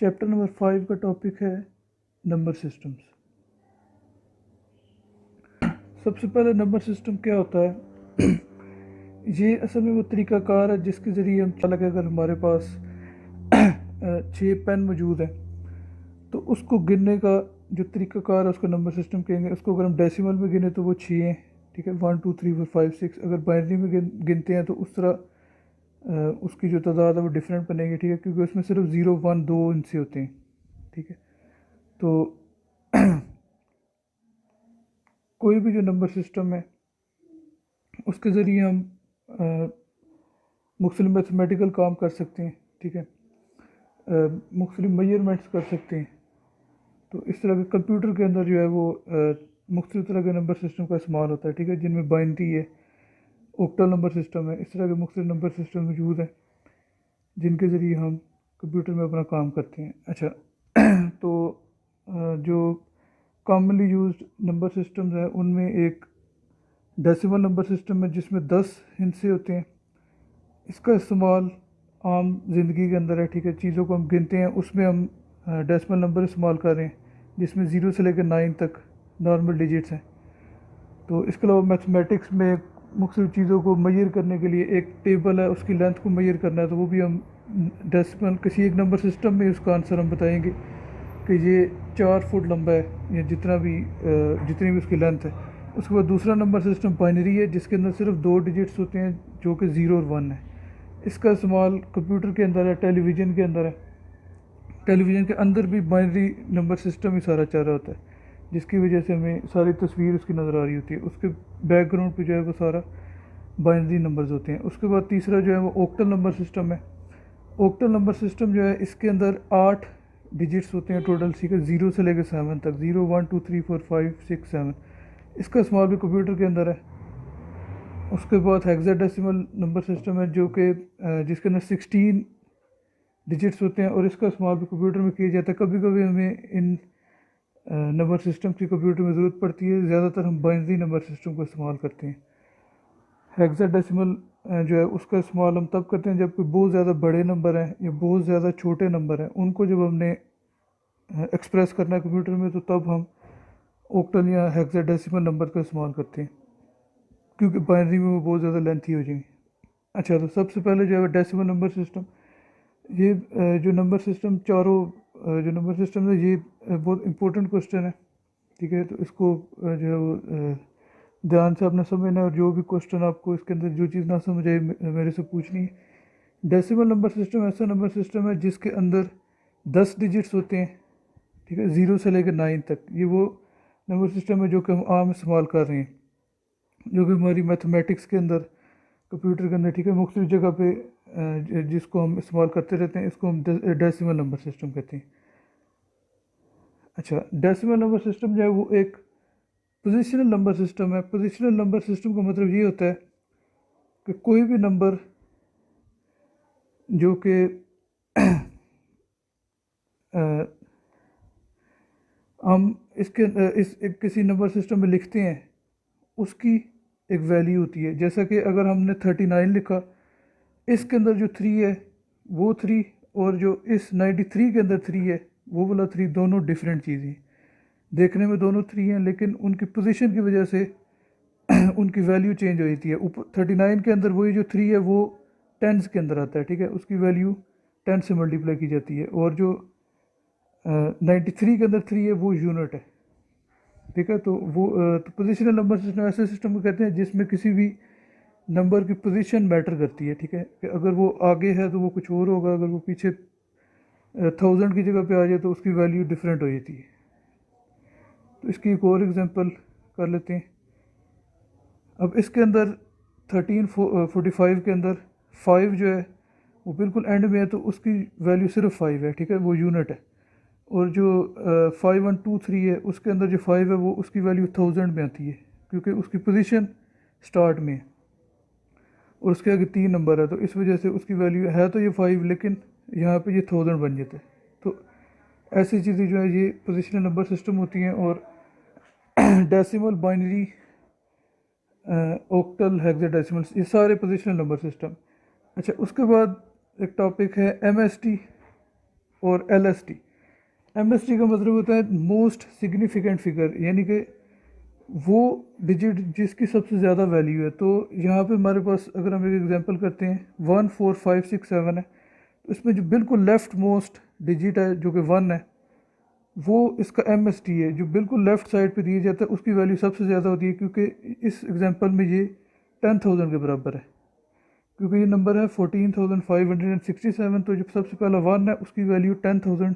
Chapter number 5 का topic है number systems. सबसे पहले नंबर सिस्टम क्या होता है? ये असल में वो तरीक़ाकार है जिसके ज़रिए हम चालक, अगर हमारे पास 6 पेन मौजूद है तो उसको गिनने का जो तरीक़ाकार है उसको नंबर सिस्टम कहेंगे। उसको अगर हम डेसिमल में गिने तो वो 6 हैं, ठीक है, 1 2 3 4 5 6। अगर बाइनरी में गिनते हैं तो उस तरह उसकी जो तादाद है वो डिफरेंट बनेगी, ठीक है, क्योंकि उसमें सिर्फ 0 1 2 इनसे होते हैं, ठीक है। तो कोई भी जो नंबर सिस्टम है उसके ज़रिए हम मुख्तलिफ मैथमेटिकल काम कर सकते हैं, ठीक है, मुख्तलिफ मेजरमेंट्स कर सकते हैं। तो इस तरह के कंप्यूटर के अंदर जो है वो मुख्तलिफ तरह के नंबर सिस्टम का इस्तेमाल होता है, ठीक है, जिनमें बाइनरी है, ऑक्टल नंबर सिस्टम है। इस तरह के मुख्तलिफ नंबर सिस्टम मौजूद हैं जिनके ज़रिए हम कंप्यूटर में अपना काम करते हैं। अच्छा, तो जो कॉमनली यूज्ड नंबर सिस्टम्स हैं उनमें एक डेसिमल नंबर सिस्टम है जिसमें 10 हिस्से होते हैं। इसका इस्तेमाल आम ज़िंदगी के अंदर है, ठीक है, चीज़ों को हम गिनते हैं उसमें हम डेसिमल नंबर इस्तेमाल कर रहे हैं जिसमें 0 से लेकर 9 तक नॉर्मल डिजिट्स हैं। तो इसके अलावा मैथमेटिक्स में मुख्तलिफ चीज़ों को मेजर करने के लिए एक टेबल है, उसकी लेंथ को मेजर करना है तो वो भी हम डेसिमल किसी एक नंबर सिस्टम में उसका आंसर हम बताएंगे कि ये 4 फुट लंबा है या जितनी भी उसकी लेंथ है। उसके बाद दूसरा नंबर सिस्टम बाइनरी है जिसके अंदर सिर्फ 2 डिजिट्स होते हैं जो कि 0 और 1 है। इसका इस्तेमाल कंप्यूटर के अंदर है, टेलीविज़न के अंदर है। टेलीविज़न के अंदर भी बाइनरी नंबर सिस्टम ही सारा चल रहा होता है जिसकी वजह से हमें सारी तस्वीर उसकी नज़र आ रही होती है। उसके बैकग्राउंड पे जो है वो सारा बाइनरी नंबर्स होते हैं। उसके बाद तीसरा जो है वो ऑक्टल नंबर सिस्टम है। ऑक्टल नंबर सिस्टम जो है इसके अंदर 8 डिजिट्स होते हैं टोटल, ठीक है, 0 से लेकर 7 तक, 0 1 2 3 4 5 6 7। इसका इस्तेमाल भी कंप्यूटर के अंदर है। उसके बाद हेक्साडेसिमल नंबर सिस्टम है जो कि जिसके अंदर 16 डिजिट्स होते हैं और इसका इस्तेमाल भी कंप्यूटर में किया जाता है। कभी कभी हमें इन नंबर सिस्टम की कंप्यूटर में ज़रूरत पड़ती है, ज़्यादातर हम बाइनरी नंबर सिस्टम का इस्तेमाल करते हैं। हेक्साडेसिमल जो है उसका इस्तेमाल हम तब करते हैं जब कोई बहुत ज़्यादा बड़े नंबर हैं या बहुत ज़्यादा छोटे नंबर हैं, उनको जब हमने एक्सप्रेस करना है कंप्यूटर में तो तब हम ऑक्टल या हेक्साडेसिमल नंबर का इस्तेमाल करते हैं क्योंकि बाइनरी में वो बहुत ज़्यादा लेंथी हो जाएंगी। अच्छा, तो सबसे पहले जो है डेसिमल नंबर सिस्टम, ये जो नंबर सिस्टम जो नंबर सिस्टम है ये बहुत इंपॉर्टेंट क्वेश्चन है, ठीक है। तो इसको जो है वो ध्यान से आपने समझना है और जो भी क्वेश्चन आपको इसके अंदर जो चीज़ ना समझ आए मेरे से पूछनी है। डेसिमल नंबर सिस्टम ऐसा नंबर सिस्टम है जिसके अंदर 10 डिजिट्स होते हैं, ठीक है, 0 से लेकर 9 तक। ये वो नंबर सिस्टम है जो कि हम आम इस्तेमाल कर रहे हैं, जो कि हमारी मैथमेटिक्स के अंदर, कंप्यूटर के अंदर, ठीक है, मुख्तलिफ जगह पे जिसको हम इस्तेमाल करते रहते हैं, इसको हम डेसिमल नंबर सिस्टम कहते हैं। अच्छा, डेसिमल नंबर सिस्टम जो है वो एक पोजिशनल नंबर सिस्टम है। पोजिशनल नंबर सिस्टम का मतलब ये होता है कि कोई भी नंबर जो कि हम किसी नंबर सिस्टम में लिखते हैं उसकी एक वैल्यू होती है। जैसा कि अगर हमने 39 लिखा, इसके अंदर जो 3 है वो 3 और जो इस 93 के अंदर 3 है वो वाला 3 दोनों डिफरेंट चीज़ें, देखने में दोनों 3 हैं लेकिन उनकी पोजीशन की वजह से उनकी वैल्यू चेंज हो जाती है। ऊपर 39 के अंदर वही जो 3 है वो टेंस के अंदर आता है, ठीक है, उसकी वैल्यू 10 से मल्टीप्लाई की जाती है। और जो 93 के अंदर 3 है वो यूनिट है, ठीक है। तो वो तो पोजिशनल नंबर सिस्टम ऐसे सिस्टम को कहते हैं जिसमें किसी भी नंबर की पोजीशन मैटर करती है, ठीक है, कि अगर वो आगे है तो वो कुछ और होगा, अगर वो पीछे 1000 की जगह पे आ जाए तो उसकी वैल्यू डिफरेंट हो जाती है। तो इसकी एक और एग्जांपल कर लेते हैं। अब इसके अंदर 1345 के अंदर 5 जो है वो बिल्कुल एंड में है तो उसकी वैल्यू सिर्फ 5 है, ठीक है, वो यूनिट है। और जो 5123 है उसके अंदर जो 5 है वो उसकी वैल्यू 1000 में आती है क्योंकि उसकी पोजीशन स्टार्ट में है और उसके आगे 3 नंबर है, तो इस वजह से उसकी वैल्यू है तो ये 5 लेकिन यहाँ पे ये 1000 बन जाता है। तो ऐसी चीज़ें जो है ये पोजिशनल नंबर सिस्टम होती हैं। और डेसिमल, बाइनरी, ऑक्टल, हेक्साडेसिमल, ये सारे पोजिशनल नंबर सिस्टम। अच्छा, उसके बाद एक टॉपिक है एमएसटी और LST। MST का मतलब होता है मोस्ट सिग्निफिकेंट फिगर, यानी कि वो डिजिट जिसकी सबसे ज़्यादा वैल्यू है। तो यहाँ पे हमारे पास अगर हम एक एग्जांपल करते हैं 1 4 5 6 7 है, तो इसमें जो बिल्कुल लेफ्ट मोस्ट डिजिट है जो कि 1 है, वो इसका MST है। जो बिल्कुल लेफ़्ट साइड पे दिया जाता है उसकी वैल्यू सबसे ज़्यादा होती है, क्योंकि इस एग्जांपल में ये 10,000 के बराबर है। क्योंकि ये नंबर है 14,567, तो जो सबसे पहला 1 है उसकी वैल्यू 10,000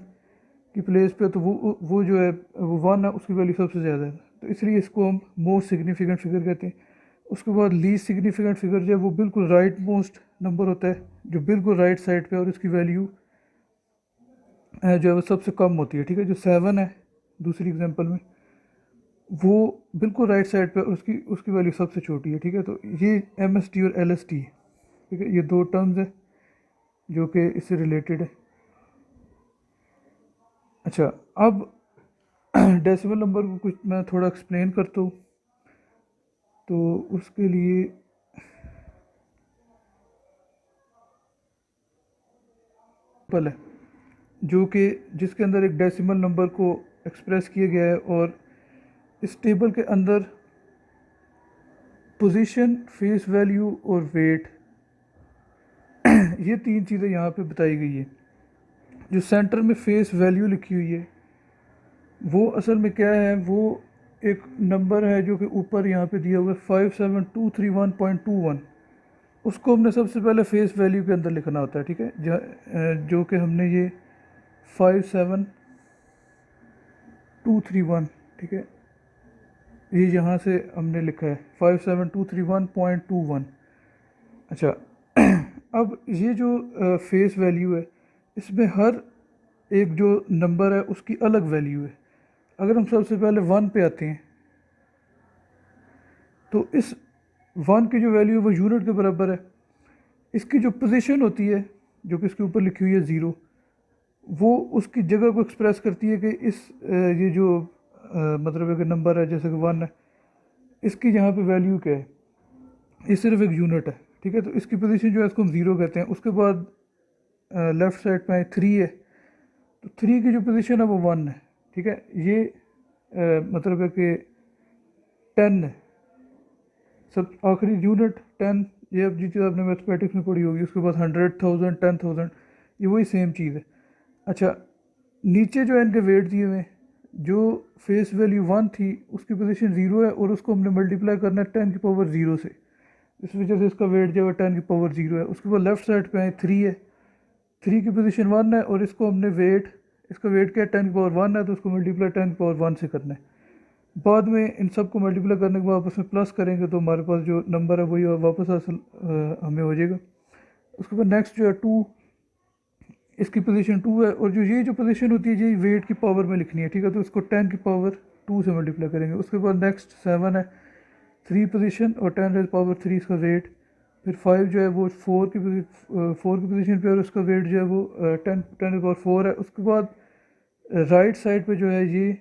की प्लेस पे, तो वो जो है वो 1 है उसकी वैल्यू सबसे ज़्यादा है, तो इसलिए इसको हम मोस्ट सिग्निफिकेंट फिगर कहते हैं। उसके बाद लीस्ट सिग्निफिकेंट फिगर जो है वो बिल्कुल राइट मोस्ट नंबर होता है, जो बिल्कुल राइट साइड पे, और उसकी वैल्यू जो है वो सबसे कम होती है। ठीक है, जो 7 है दूसरी एग्जांपल में, वो बिल्कुल राइट साइड पे और उसकी उसकी वैल्यू सबसे छोटी है। ठीक है, तो ये MST और LST, ठीक है, ये दो टर्म्स है जो कि इससे रिलेटेड है। अच्छा, अब डेसिमल नंबर को कुछ मैं थोड़ा एक्सप्लेन करता हूँ। तो उसके लिए पल है जो कि जिसके अंदर एक डेसिमल नंबर को एक्सप्रेस किया गया है, और इस टेबल के अंदर पोजीशन, फेस वैल्यू और वेट, ये तीन चीज़ें यहाँ पे बताई गई है। जो सेंटर में फेस वैल्यू लिखी हुई है वो असल में क्या है, वो एक नंबर है जो कि ऊपर यहाँ पे दिया हुआ है 57231.21। उसको हमने सबसे पहले फेस वैल्यू के अंदर लिखना होता है। ठीक है, जो कि हमने ये 57231, ठीक है, ये यहाँ से हमने लिखा है 57231.21। अच्छा, अब ये जो फेस वैल्यू है, इसमें हर एक जो नंबर है उसकी अलग वैल्यू है। अगर हम सबसे पहले 1 पे आते हैं, तो इस 1 की जो वैल्यू है वो यूनिट के बराबर है। इसकी जो पोजीशन होती है जो कि इसके ऊपर लिखी हुई है 0, वो उसकी जगह को एक्सप्रेस करती है कि ये जो मतलब है कि नंबर है जैसे कि 1 है, इसकी यहाँ पे वैल्यू क्या है, ये सिर्फ एक यूनिट है। ठीक है, तो इसकी पोजीशन जो है इसको हम 0 कहते हैं। उसके बाद लेफ़्ट साइड पे 3 है, तो 3 की जो पोजीशन है वो 1 है। ठीक है, ये मतलब है कि 10 है, सब आखिरी यूनिट 10। ये अब जी चीज़ आपने मैथमेटिक्स में पढ़ी होगी। उसके बाद 100,000, 10,000, ये वही सेम चीज़ है। अच्छा, नीचे जो है इनके वेट दिए हुए हैं, जो फेस वैल्यू 1 थी उसकी पोजीशन 0 है, और उसको हमने मल्टीप्लाई करना है 10 की पावर 0 से, इस वजह से इसका वेट जो है 10 की पावर 0 है। उसके बाद लेफ्ट साइड पे 3 है, 3 की पोजीशन 1 है, और इसको हमने वेट, इसका वेट क्या है 10 की पावर 1 है, तो उसको मल्टीप्लाई 10 की पावर 1 से करना है। बाद में इन सब को मल्टीप्लाई करने के बाद आपस में प्लस करेंगे तो हमारे पास जो नंबर है वही वापस हासिल हमें हो जाएगा। उसके बाद नेक्स्ट जो है 2, इसकी पोजीशन 2 है, और जो पोजीशन होती है ये वेट की पावर में लिखनी है। ठीक है, तो इसको 10 की पावर 2 से मल्टीप्लाई करेंगे। उसके बाद नेक्स्ट 7 है, 3 पोजीशन और 10 रेज़ पावर 3 इसका वेट। फिर 5 जो है वो 4 की पोजीशन पे, और उसका वेट जो है वो 10 रेज़ पावर 4 है। उसके बाद राइट साइड पे जो है ये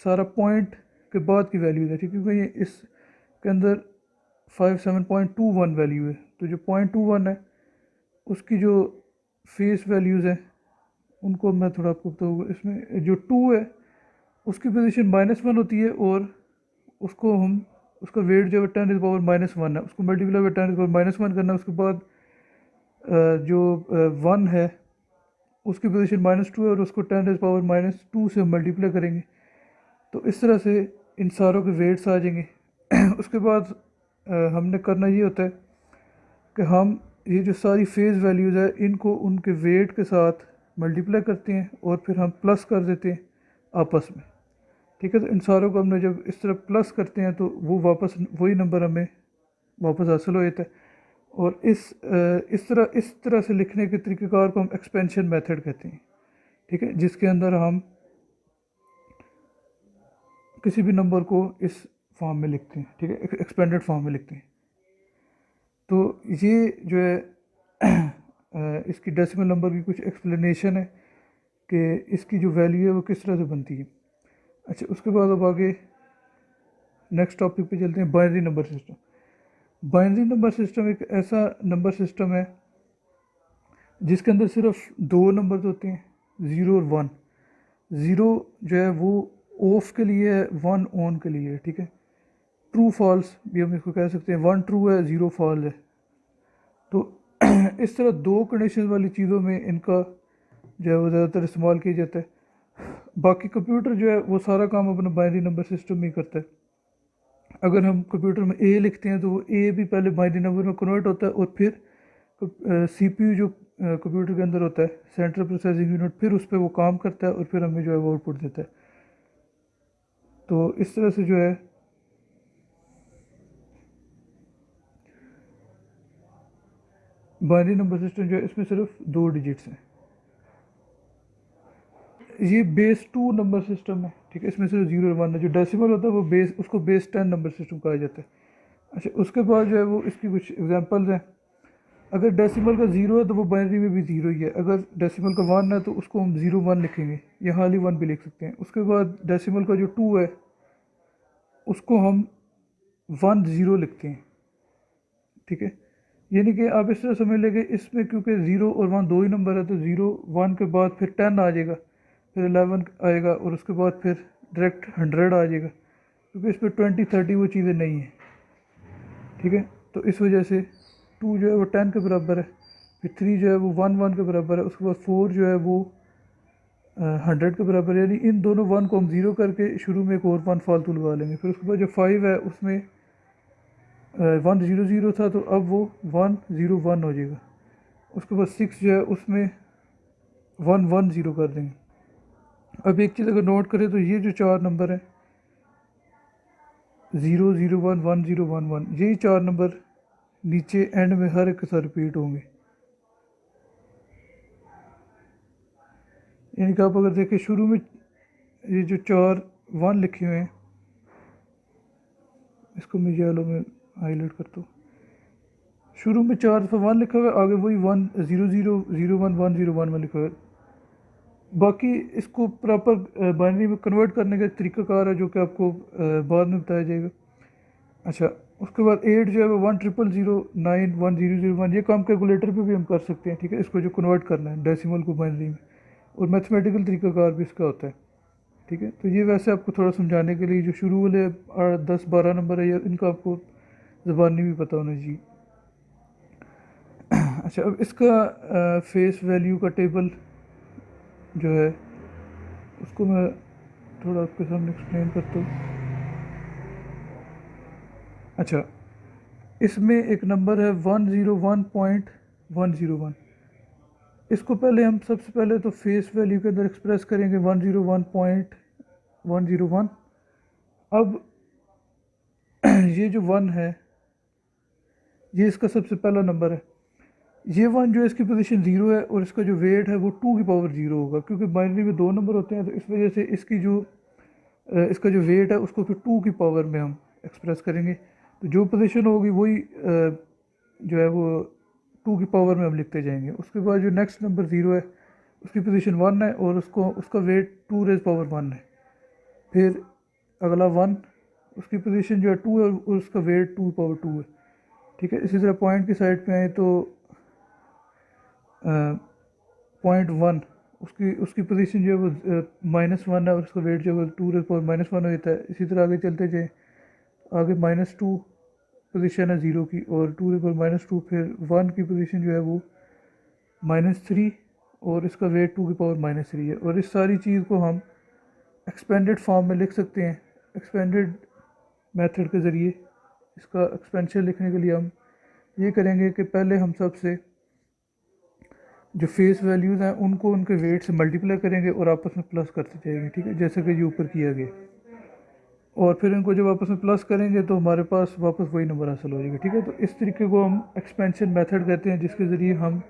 सारा पॉइंट के बाद की वैल्यूज़ है। ठीक है, क्योंकि ये इसके अंदर 57.21 वैल्यू है, तो जो 0.21 है उसकी जो फेस वैल्यूज़ हैं उनको मैं थोड़ा आपको बताऊँगा। इसमें जो 2 है उसकी पोजीशन -1 होती है, और उसको हम, उसका वेट जो है 10 इज पावर -1 है, उसको मल्टीप्लाई बाई 10 इज पावर -1 करना है। उसके बाद जो 1 है उसकी पोजीशन -2 है, और उसको 10 इज पावर -2 से मल्टीप्लाई करेंगे, तो इस तरह से इन सारों के वेट्स आ जाएंगे। उसके बाद हमने करना ये होता है कि हम ये जो सारी फेज़ वैल्यूज़ है इनको उनके वेट के साथ मल्टीप्लाई करते हैं, और फिर हम प्लस कर देते हैं आपस में। ठीक है, तो इन सारों को हमने जब इस तरह प्लस करते हैं तो वो वापस वही नंबर हमें वापस हासिल हो जाता है। और इस तरह से लिखने के तरीक़ेकार को हम एक्सपेंशन मेथड कहते हैं। ठीक है, जिसके अंदर हम किसी भी नंबर को इस फॉर्म में लिखते हैं। ठीक है, एक्सपेंडेड फॉर्म में लिखते हैं। तो ये जो है इसकी डेसिमल नंबर की कुछ एक्सप्लेनेशन है कि इसकी जो वैल्यू है वो किस तरह से बनती है। अच्छा, उसके बाद अब आगे नेक्स्ट टॉपिक पे चलते हैं, binary number system. Binary number system एक ऐसा नंबर सिस्टम है जिसके अंदर सिर्फ 2 नंबर्स होते हैं, ज़ीरो और वन। ज़ीरो जो है वो ऑफ के लिए है, वन ऑन के लिए है, ठीक है। ट्रू फॉल्स भी हम इसको कह सकते हैं, वन ट्रू है, ज़ीरो फॉल्स है। तो इस तरह दो कंडीशन वाली चीज़ों में इनका जो है वो ज़्यादातर इस्तेमाल किया जाता है। बाकी कंप्यूटर जो है वो सारा काम अपना बाइनरी नंबर सिस्टम में ही करता है। अगर हम कंप्यूटर में ए लिखते हैं तो वो ए भी पहले बाइनरी नंबर में कन्वर्ट होता है और फिर सीपीयू जो कंप्यूटर के अंदर होता है, सेंट्रल प्रोसेसिंग यूनिट, फिर उस पर वो काम करता है और फिर हमें जो है वो आउटपुट देता है। तो इस तरह से जो है बाइनरी नंबर सिस्टम जो है इसमें सिर्फ दो डिजिट्स हैं। ये बेस टू नंबर सिस्टम है, ठीक है। इसमें सिर्फ जीरो और वन है। जो डेसिमल होता है वो बेस, उसको बेस 10 नंबर सिस्टम कहा जाता है। अच्छा, उसके बाद जो है वो इसकी कुछ एग्जांपल्स हैं। अगर डेसिमल का ज़ीरो है तो वो बाइनरी में भी ज़ीरो ही है। अगर डेसिमल का वन है तो उसको हम ज़ीरो वन लिखेंगे, या हाल ही वन भी लिख सकते हैं। उसके बाद डेसिमल का जो टू है उसको हम वन ज़ीरो लिखते हैं, ठीक है। यानी कि आप इस तरह समझ लेंगे, इसमें क्योंकि ज़ीरो और वन दो ही नंबर है तो ज़ीरो वन के बाद फिर 10 आ जाएगा, फिर 11 आएगा और उसके बाद फिर डायरेक्ट 100 आ जाएगा, क्योंकि इस पर 20 30 वो चीज़ें नहीं हैं, ठीक है। तो इस वजह से टू जो है वो 10 के बराबर है, फिर थ्री जो है वो वन वन के बराबर है, उसके बाद फोर जो है वो 100 के बराबर है। यानी इन दोनों वन को हम ज़ीरो करके शुरू में एक और वन फालतू लगा लेंगे। फिर उसके बाद जो फाइव है उसमें 100 था तो अब वो 101 हो जाएगा। उसके बाद सिक्स जो है उसमें 110 कर देंगे। अब एक चीज़ अगर नोट करें तो ये जो चार नंबर है 001 1011, यही चार नंबर नीचे एंड में हर एक के साथ रिपीट होंगे। यानी कि आप अगर देखें शुरू में ये जो चार वन लिखे हुए हैं, इसको मैं येलो में हाईलाइट करता हूँ। शुरू में चार दफ़ा वन लिखा हुआ है, आगे वही 10001 लिखा हुआ है। बाकी इसको प्रॉपर बाइनरी में कन्वर्ट करने का तरीक़ाकार है जो कि आपको बाद में बताया जाएगा। अच्छा, उसके बाद 8 जो है वो 100091001, ये काम कैलकुलेटर पे भी हम कर सकते हैं, ठीक है। इसको जो कन्वर्ट करना है डेसिमल को बाइनरी में, और मैथमेटिकल तरीक़ाकार भी इसका होता है, ठीक है। तो ये वैसे आपको थोड़ा समझाने के लिए जो शुरू वाले 10 12 नंबर है, या इनका आपको ज़बानी भी पता होना चाहिए। अच्छा, अब इसका फेस वैल्यू का टेबल जो है उसको मैं थोड़ा आपके सामने एक्सप्लेन करता हूँ। अच्छा, इसमें एक नंबर है 101.101। इसको पहले हम सबसे पहले तो फेस वैल्यू के अंदर एक्सप्रेस करेंगे 101.101। अब ये जो वन है ये इसका सबसे पहला नंबर है। ये वन जो है इसकी पोजीशन ज़ीरो है और इसका जो वेट है वो टू की पावर ज़ीरो होगा, क्योंकि बाइनरी में दो नंबर होते हैं। तो इस वजह से इसकी जो इसका जो वेट है उसको फिर टू की पावर में हम एक्सप्रेस करेंगे। तो जो पोजीशन होगी वही जो है वो टू की पावर में हम लिखते जाएंगे। उसके बाद जो नेक्स्ट नंबर ज़ीरो है उसकी पोजीशन वन है और उसका weight two raise power one है। फिर अगला वन, उसकी पोजीशन जो है टू है और उसका वेट टू पावर टू है, ठीक है। इसी तरह पॉइंट की साइड पे आए तो पॉइंट वन, उसकी उसकी पोजीशन जो है वो -1 है और उसका वेट जो है वो टू रेज पावर -1 हो जाता है। इसी तरह आगे चलते जाए, आगे -2 पोजीशन है ज़ीरो की और टू रेज पावर -2, फिर वन की पोजीशन जो है वो -3 और इसका वेट टू की पावर -3 है। और इस सारी चीज़ को हम एक्सपेंडेड फॉर्म में लिख सकते हैं, एक्सपेंडेड मेथड के ज़रिए। इसका एक्सपेंशन लिखने के लिए हम ये करेंगे कि पहले हम सबसे जो फेस वैल्यूज़ हैं उनको उनके वेट से मल्टीप्लाई करेंगे और आपस में प्लस करते जाएंगे, ठीक है, जैसे कि ये ऊपर किया गया। और फिर इनको जब आपस में प्लस करेंगे तो हमारे पास वापस वही नंबर हासिल हो जाएगा, ठीक है। तो इस तरीके को हम एक्सपेंशन मेथड कहते हैं, जिसके ज़रिए हम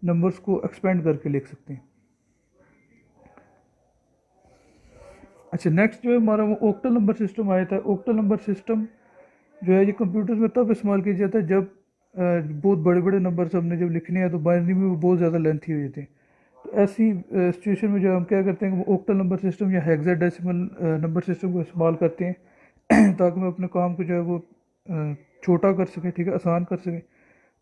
नंबर्स को एक्सपेंड करके लिख सकते हैं। अच्छा, नेक्स्ट जो है हमारा वो ऑक्टल नंबर सिस्टम आया था। ऑक्टल नंबर सिस्टम जो है ये कंप्यूटर में तब इस्तेमाल किया जाता है जब बहुत बड़े बड़े नंबर्स हमने जब लिखने हैं तो बाइनरी में वो बहुत ज़्यादा लेंथी हो जाती है। तो ऐसी सिचुएशन में जो हम क्या करते हैं, वो ऑक्टल नंबर सिस्टम या हेक्साडेसिमल नंबर सिस्टम को इस्तेमाल करते हैं ताकि हम अपने काम को जो है वो छोटा कर सकें, ठीक है, आसान कर सकें।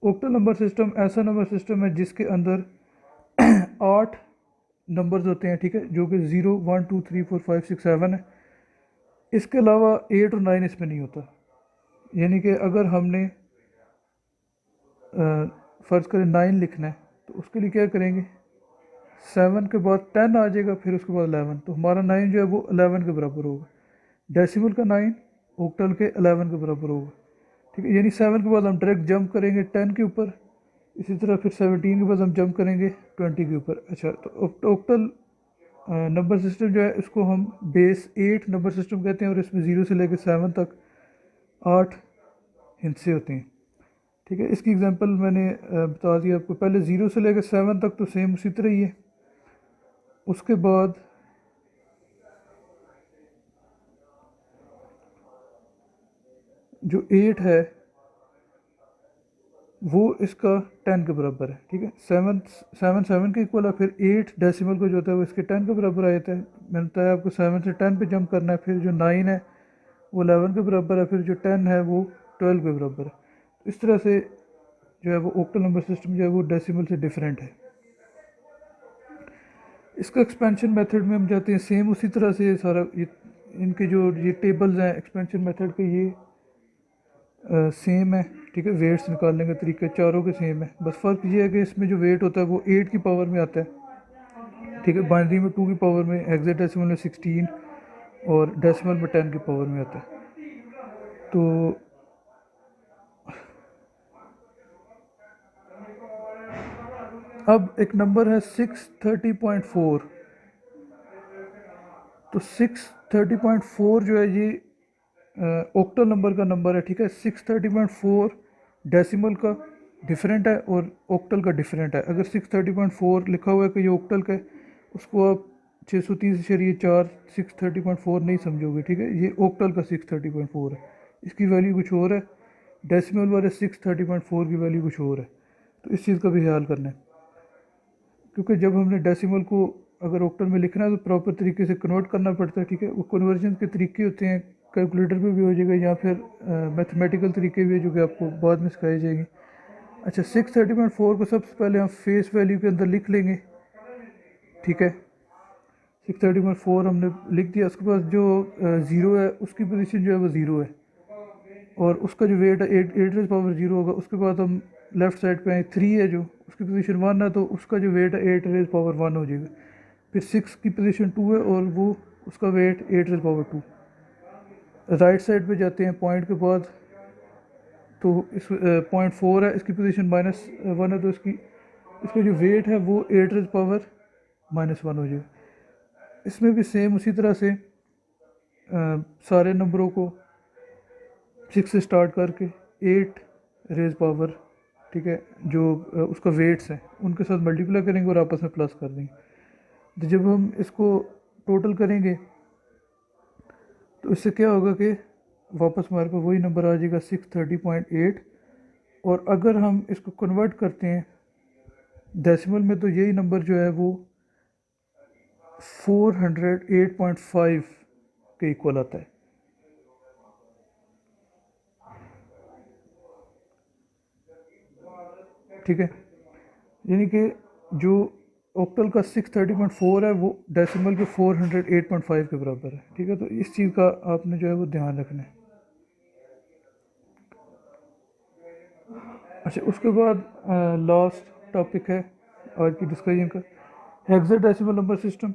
ऑक्टल नंबर सिस्टम ऐसा नंबर सिस्टम है जिसके अंदर 8 नंबर्स होते हैं, ठीक है, जो कि 0 1 2 3 4 5 6 7 है। इसके अलावा 8 और 9 इसमें नहीं होता। यानी कि अगर हमने फ़र्ज़ करें 9 लिखना है तो उसके लिए क्या करेंगे, 7 के बाद 10 आ जाएगा, फिर उसके बाद 11, तो हमारा 9 जो है वो 11 के बराबर होगा। डेसिमल का 9 ऑक्टल के 11 के बराबर होगा, ठीक है। यानी 7 के बाद हम डायरेक्ट जंप करेंगे 10 के ऊपर, इसी तरह फिर 17 के बाद हम जंप करेंगे 20 के ऊपर। अच्छा, तो ऑक्टल नंबर सिस्टम जो है इसको हम बेस 8 नंबर सिस्टम कहते हैं, और इसमें 0 से लेकर 7 तक 8 हिस्से होते हैं, ठीक है। इसकी एग्जांपल मैंने बता दिया आपको। पहले 0 से लेकर 7 तक तो सेम उसी तरह ही है। उसके बाद जो 8 है वो इसका 10 के बराबर है, ठीक है। 7 के इक्वल है, फिर 8 डेसिमल को जो होता है वो इसके 10 के बराबर आ जाता है। मैंने बताया आपको 7 से 10 पे जंप करना है, फिर जो 9 है वो 11 के बराबर है, फिर जो 10 है वो 12 के बराबर है। इस तरह से जो है वो ऑक्टल नंबर सिस्टम जो है वो डेसिमल से डिफरेंट है। इसका एक्सपेंशन मेथड में हम जाते हैं, सेम उसी तरह से सारा इनके जो ये टेबल्स हैं एक्सपेंशन मेथड के, ये सेम है, ठीक है। वेट्स निकालने का तरीका चारों के सेम है, बस फ़र्क ये है कि इसमें जो वेट होता है वो 8 की पावर में आता है, ठीक है। बाइनरी में 2 की पावर में, हेक्साडेसिमल में 16 और डेसिमल में 10 की पावर में आता है। तो अब एक नंबर है 630.4, तो 630.4 जो है ये ऑक्टल नंबर का नंबर है, ठीक है। 630.4 डेसिमल का डिफरेंट है और ऑक्टल का डिफरेंट है। अगर 630.4 लिखा हुआ है कि ये ऑक्टल का है, उसको आप 630.4 630.4 नहीं समझोगे, ठीक है। ये ऑक्टल का 630.4 है, इसकी वैल्यू कुछ और है। डेसिमल वाले 630.4 की वैल्यू कुछ और है, तो इस चीज़ का भी ख्याल करना है, क्योंकि जब हमने डेसिमल को अगर ऑक्टल में लिखना है तो प्रॉपर तरीके से कन्वर्ट करना पड़ता है, ठीक है। वो कन्वर्जन के तरीके होते हैं, कैलकुलेटर पे भी हो जाएगा या फिर मैथमेटिकल तरीके भी है जो कि आपको बाद में सिखाई जाएगी। अच्छा, 630.4 को सबसे पहले हम फेस वैल्यू के अंदर लिख लेंगे, ठीक है। 630.4 हमने लिख दिया। उसके पास जो ज़ीरो है उसकी पोजीशन जो है वो ज़ीरो है, और उसका जो वेट है 8 रेज़ पावर 0 होगा। उसके बाद हम लेफ़्ट साइड पे आए, 3 है जो उसकी पोजीशन 1 है, तो उसका जो वेट है 8 रेज़ पावर 1 हो जाएगा। फिर 6 की पोजीशन 2 है और वो उसका weight 8 raise power 2। Right side पे जाते हैं पॉइंट के बाद, तो इस पॉइंट 4 है, इसकी पोजीशन -1 है, तो इसका जो वेट है वो 8 रेज़ पावर -1 हो जाएगा। इसमें भी सेम उसी तरह से सारे नंबरों को 6 से स्टार्ट करके 8 रेज़ पावर, ठीक है, जो उसका वेट्स हैं उनके साथ मल्टीप्लाई करेंगे और आपस में प्लस कर देंगे। तो जब हम इसको टोटल करेंगे तो इससे क्या होगा कि वापस हमारे पास वही नंबर आ जाएगा 630.8। और अगर हम इसको कन्वर्ट करते हैं डेसिमल में तो यही नंबर जो है वो 408.5 के इक्वल आता है, ठीक है। यानी कि जो ऑक्टल का 630.4 है वो डेसिमल के 408.5 के बराबर है, ठीक है। तो इस चीज़ का आपने जो है वो ध्यान रखना है। अच्छा, उसके बाद लास्ट टॉपिक है आज की डिस्कशन का, hexadecimal number system.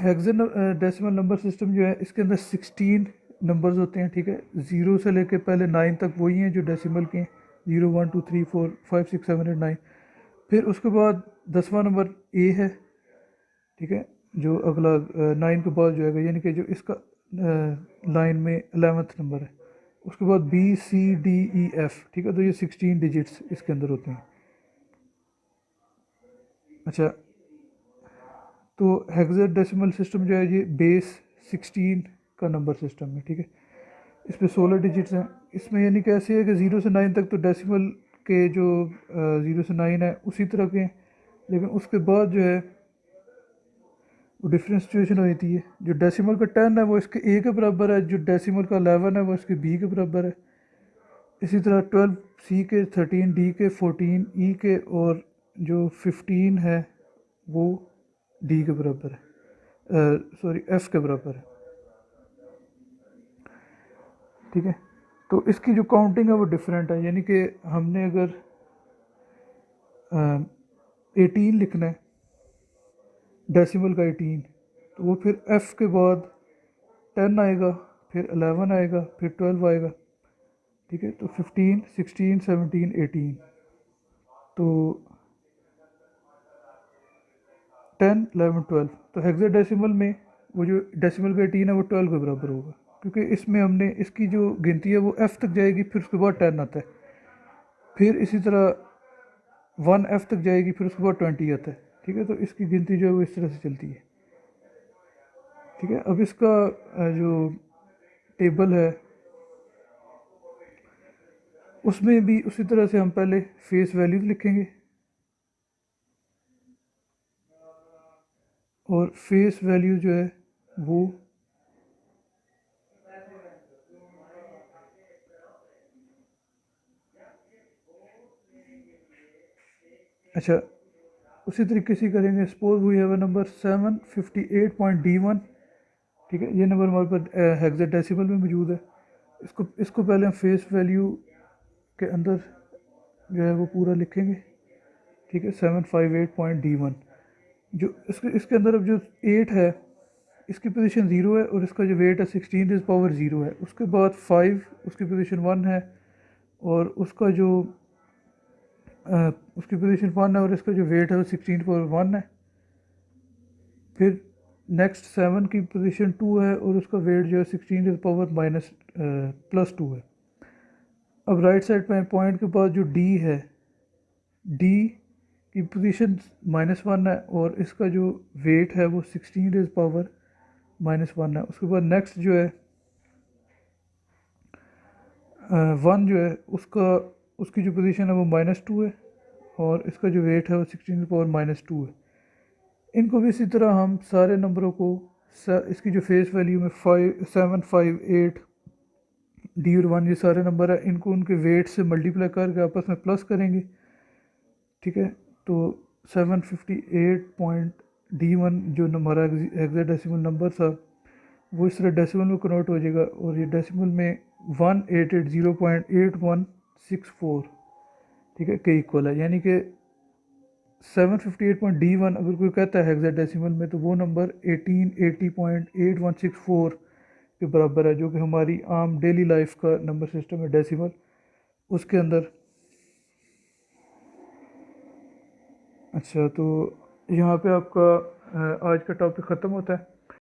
Hexadecimal number system जो है इसके अंदर 16 नंबर्स होते हैं, ठीक है। 0 से लेकर पहले 9 तक वही हैं जो डेसिमल के हैं, 0 1 2 3 4 5 6 7 8 9। फिर उसके बाद 10वां नंबर ए है, ठीक है, जो अगला 9 के बाद जो है, यानी कि जो इसका लाइन में 11th नंबर है। उसके बाद B C D E F, ठीक है, तो ये 16 डिजिट्स इसके अंदर होते हैं। अच्छा, तो हेक्साडेसिमल सिस्टम जो है ये बेस 16 का नंबर सिस्टम है, ठीक है। इस पर 16 डिजिट्स हैं। इसमें यानी कि ऐसे है कि 0 से 9 तक तो डेसिमल के जो 0 से 9 है उसी तरह के हैं, लेकिन उसके बाद जो है वो डिफरेंट सिचुएशन हो जाती है। जो डेसिमल का 10 है वो इसके ए के बराबर है, जो डेसिमल का 11 है वो इसके बी के बराबर है। इसी तरह 12 सी के, 13 डी के, 14 ई के, और जो 15 है वो डी के बराबर है, सॉरी एफ़ के बराबर है, ठीक है। तो इसकी जो काउंटिंग है वो डिफरेंट है, यानी कि हमने अगर 18 लिखना है, डेसिमल का 18, तो वो फिर एफ़ के बाद 10 आएगा, फिर 11 आएगा, फिर 12 आएगा, ठीक है। तो 15, 16, 17, 18, तो 10, 11, 12, तो हेक्साडेसिमल में वो जो डेसिमल का 18 है वो 12 के बराबर होगा, क्योंकि इसमें हमने इसकी जो गिनती है वो एफ़ तक जाएगी, फिर उसके बाद 10 आता है, फिर इसी तरह 1 एफ़ तक जाएगी, फिर उसके बाद 20 आता है, ठीक है। तो इसकी गिनती जो है वो इस तरह से चलती है, ठीक है। अब इसका जो टेबल है उसमें भी उसी तरह से हम पहले फेस वैल्यूज लिखेंगे, और फेस वैल्यू जो है वो अच्छा उसी तरीके से करेंगे। Suppose we have a number 758.D1, ठीक है। ये नंबर हमारे पास हेक्साडेसिमल में मौजूद है। इसको पहले हम फेस वैल्यू के अंदर जो है वो पूरा लिखेंगे, ठीक है। 758.D1, जो इसके अंदर अब जो 8 है इसकी पोजीशन 0 है, और इसका जो वेट है 16 इज़ पावर 0 है। उसके बाद 5 उसकी पोजीशन 1 है, और उसका जो उसकी पोजीशन 1 है, और इसका जो वेट है वो 16 पावर 1 है। फिर नेक्स्ट 7 की पोजीशन 2 है, और उसका वेट जो है 16 इज़ पावर माइनस प्लस 2 है। अब राइट साइड पे पॉइंट के पास जो डी है, डी की पोजीशन -1 है, और इसका जो वेट है वो 16 इज़ पावर -1 है। उसके बाद नेक्स्ट जो है 1 जो है उसकी जो पोजीशन है वो -2 है, और इसका जो वेट है वो 16 पावर -2 है। इनको भी इसी तरह हम सारे नंबरों को इसकी जो फेस वैल्यू में 5, 7, 5, 8, डी और 1 ये सारे नंबर है, इनको उनके वेट से मल्टीप्लाई करके आपस में प्लस करेंगे, ठीक है। तो 758.D1 जो हमारा हेक्साडेसिमल नंबर था वो इस तरह डेसिमल में कन्वर्ट हो जाएगा, और ये डेसिमल में 1880.8164, ठीक है, के इक्वल है। यानी कि 758.D1 अगर कोई कहता है हेक्साडेसिमल में, तो वो नंबर 1880.8164 के बराबर है, जो कि हमारी आम डेली लाइफ का नंबर सिस्टम है डेसिमल, उसके अंदर। अच्छा, तो यहाँ पे आपका आज का टॉपिक ख़त्म होता है।